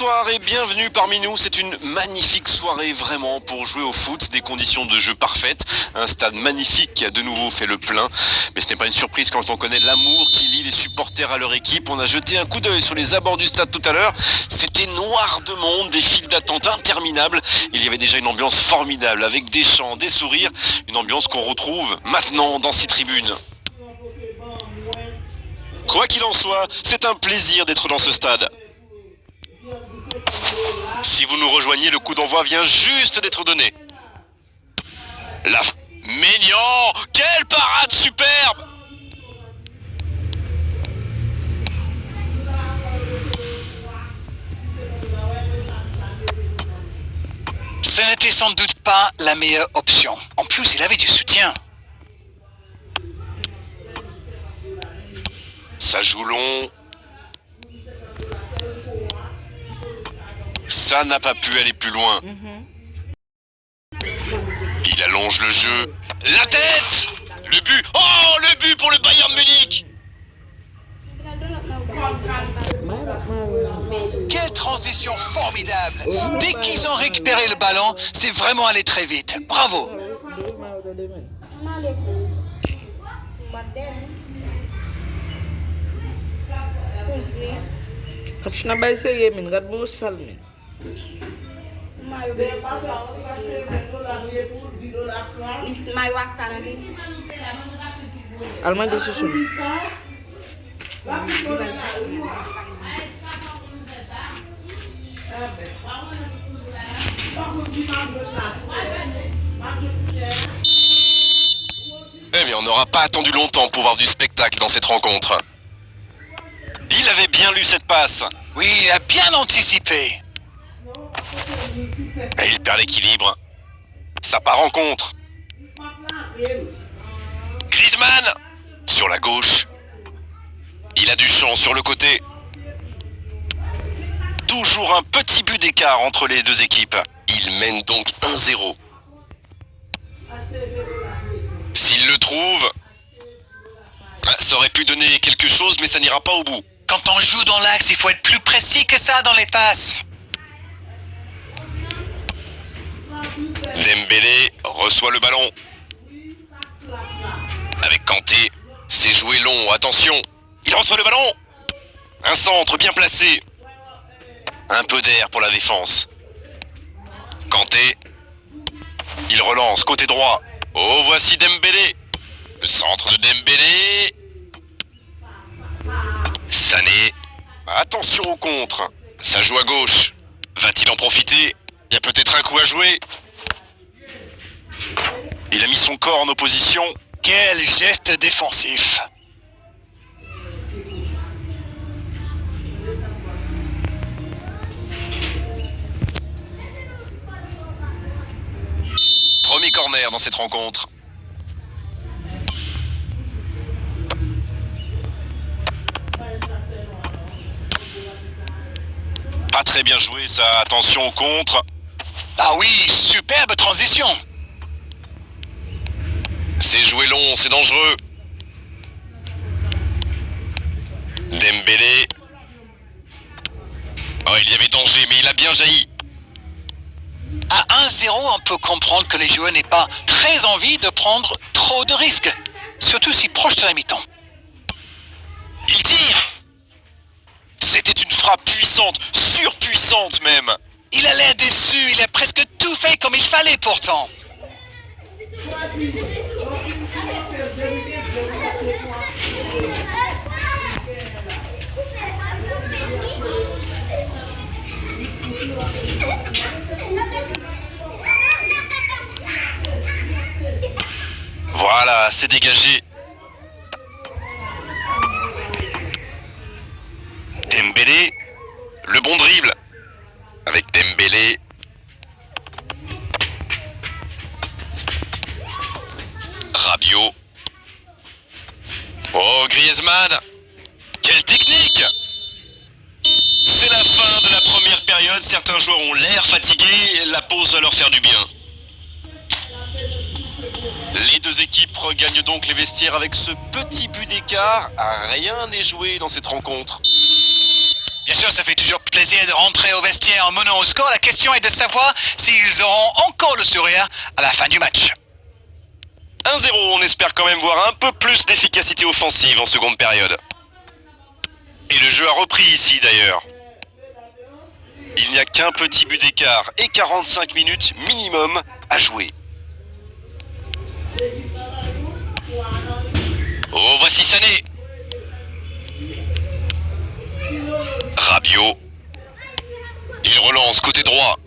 Bonsoir et bienvenue parmi nous. C'est une magnifique soirée vraiment pour jouer au foot, des conditions de jeu parfaites, un stade magnifique qui a de nouveau fait le plein. Mais ce n'est pas une surprise quand on connaît l'amour qui lie les supporters à leur équipe. On a jeté un coup d'œil sur les abords du stade tout à l'heure. C'était noir de monde, des files d'attente interminables. Il y avait déjà une ambiance formidable avec des chants, des sourires, une ambiance qu'on retrouve maintenant dans ces tribunes. Quoi qu'il en soit, c'est un plaisir d'être dans ce stade. Si vous nous rejoignez, le coup d'envoi vient juste d'être donné. La... Mélian! Quelle parade superbe! Ce n'était sans doute pas la meilleure option. En plus, il avait du soutien. Ça joue long. Ça n'a pas pu aller plus loin. Il allonge le jeu. La tête! Le but! Oh, le but pour le Bayern Munich! Quelle transition formidable! Dès qu'ils ont récupéré le ballon, c'est vraiment allé très vite. Bravo! Mais on n'aura pas attendu longtemps pour voir du spectacle dans cette rencontre. Il avait bien lu cette passe. Oui, il a bien anticipé. Et il perd l'équilibre. Ça part en contre. Griezmann sur la gauche. Il a du champ sur le côté. Toujours un petit but d'écart entre les deux équipes. Il mène donc 1-0. S'il le trouve, ça aurait pu donner quelque chose, mais ça n'ira pas au bout. Quand on joue dans l'axe, il faut être plus précis que ça dans les passes. Dembélé reçoit le ballon. Avec Kanté, c'est joué long, attention. Il reçoit le ballon. Un centre bien placé. Un peu d'air pour la défense. Kanté. Il relance côté droit. Oh, voici Dembélé. Le centre de Dembélé. Sané. Attention au contre. Ça joue à gauche. Va-t-il en profiter? Il y a peut-être un coup à jouer. Il a mis son corps en opposition. Quel geste défensif! Premier corner dans cette rencontre. Pas très bien joué ça, attention au contre. Ah oui, superbe transition! C'est joué long, c'est dangereux. Dembélé. Oh, il y avait danger, mais il a bien jailli. À 1-0, on peut comprendre que les joueurs n'aient pas très envie de prendre trop de risques, surtout si proche de la mi-temps. Il tire. C'était une frappe puissante, surpuissante même. Il a l'air déçu, il a presque tout fait comme il fallait pourtant. Voilà, c'est dégagé. Dembélé, le bon dribble. Avec Dembélé. Rabiot. Oh, Griezmann. Quelle technique! C'est la fin de la première période. Certains joueurs ont l'air fatigués. La pause va leur faire du bien. Les deux équipes regagnent donc les vestiaires avec ce petit but d'écart. Rien n'est joué dans cette rencontre. Bien sûr, ça fait toujours plaisir de rentrer au vestiaire en menant au score. La question est de savoir s'ils auront encore le sourire à la fin du match. 1-0, on espère quand même voir un peu plus d'efficacité offensive en seconde période. Et le jeu a repris ici d'ailleurs. Il n'y a qu'un petit but d'écart et 45 minutes minimum à jouer. Oh, voici Sané. Rabiot. Il relance côté droit.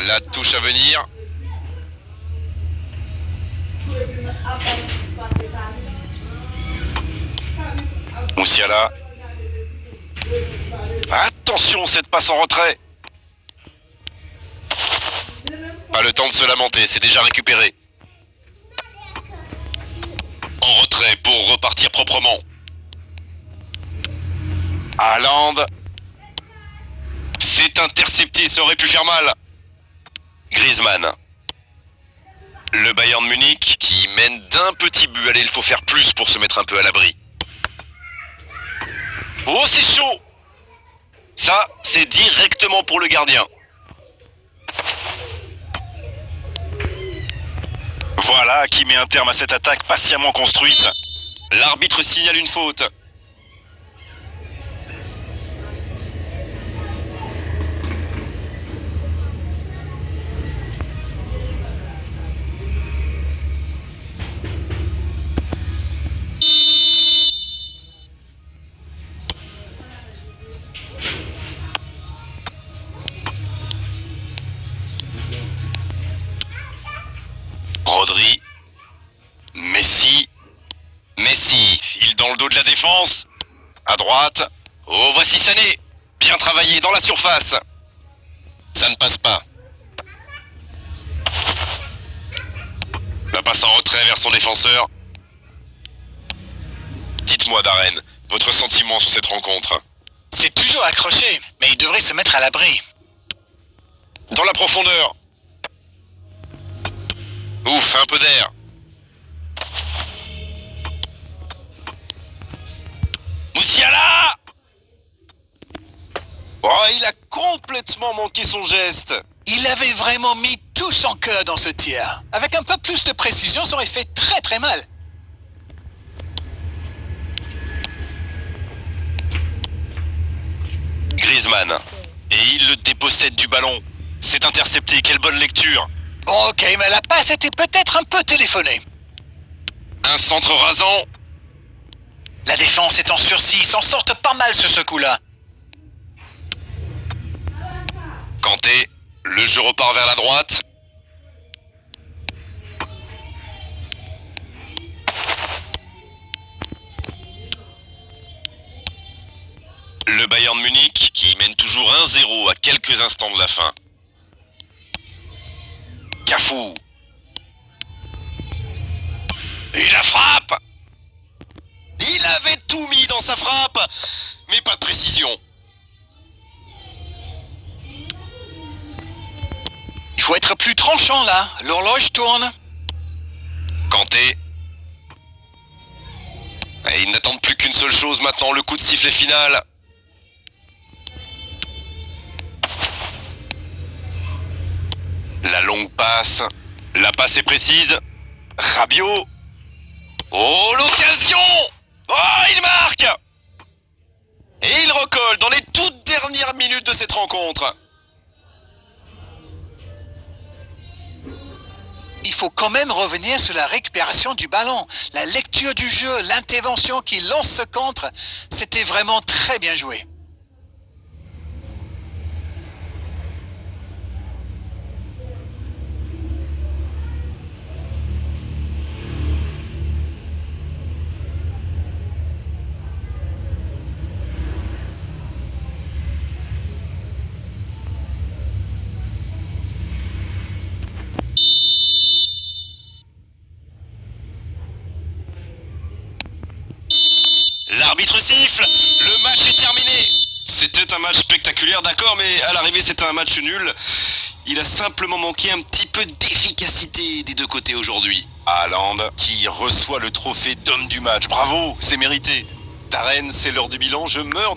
La touche à venir. Moussiala. Attention, cette passe en retrait. Pas le temps de se lamenter, c'est déjà récupéré. En retrait pour repartir proprement. Haaland. C'est intercepté, ça aurait pu faire mal. Griezmann. Le Bayern de Munich qui mène d'un petit but. Allez, il faut faire plus pour se mettre un peu à l'abri. Oh, c'est chaud! Ça, c'est directement pour le gardien. Voilà qui met un terme à cette attaque patiemment construite. L'arbitre signale une faute. Rodri, Messi, file dans le dos de la défense, à droite, oh voici Sané, bien travaillé dans la surface, ça ne passe pas. La passe en retrait vers son défenseur. Dites-moi Darren, votre sentiment sur cette rencontre? C'est toujours accroché, mais il devrait se mettre à l'abri. Dans la profondeur. Ouf, un peu d'air. Moussiala! Oh, il a complètement manqué son geste. Il avait vraiment mis tout son cœur dans ce tir. Avec un peu plus de précision, ça aurait fait très très mal. Griezmann. Et il le dépossède du ballon. C'est intercepté, quelle bonne lecture. Bon, ok, mais la passe était peut-être un peu téléphonée. Un centre rasant. La défense est en sursis, ils s'en sortent pas mal sur ce coup-là. Kanté, le jeu repart vers la droite. Le Bayern de Munich qui mène toujours 1-0 à quelques instants de la fin. Cafou. Et la frappe. Il avait tout mis dans sa frappe, mais pas de précision. Il faut être plus tranchant là, l'horloge tourne. Kanté. Et ils n'attendent plus qu'une seule chose maintenant, le coup de sifflet final. La longue passe. La passe est précise. Rabiot. Oh, l'occasion! Oh, il marque! Et il recolle dans les toutes dernières minutes de cette rencontre. Il faut quand même revenir sur la récupération du ballon. La lecture du jeu, l'intervention qui lance ce contre, c'était vraiment très bien joué. L'arbitre siffle, le match est terminé. C'était un match spectaculaire, d'accord, mais à l'arrivée c'était un match nul. Il a simplement manqué un petit peu d'efficacité des deux côtés aujourd'hui. Haaland qui reçoit le trophée d'homme du match. Bravo, c'est mérité. Darren, c'est l'heure du bilan, je meurs dans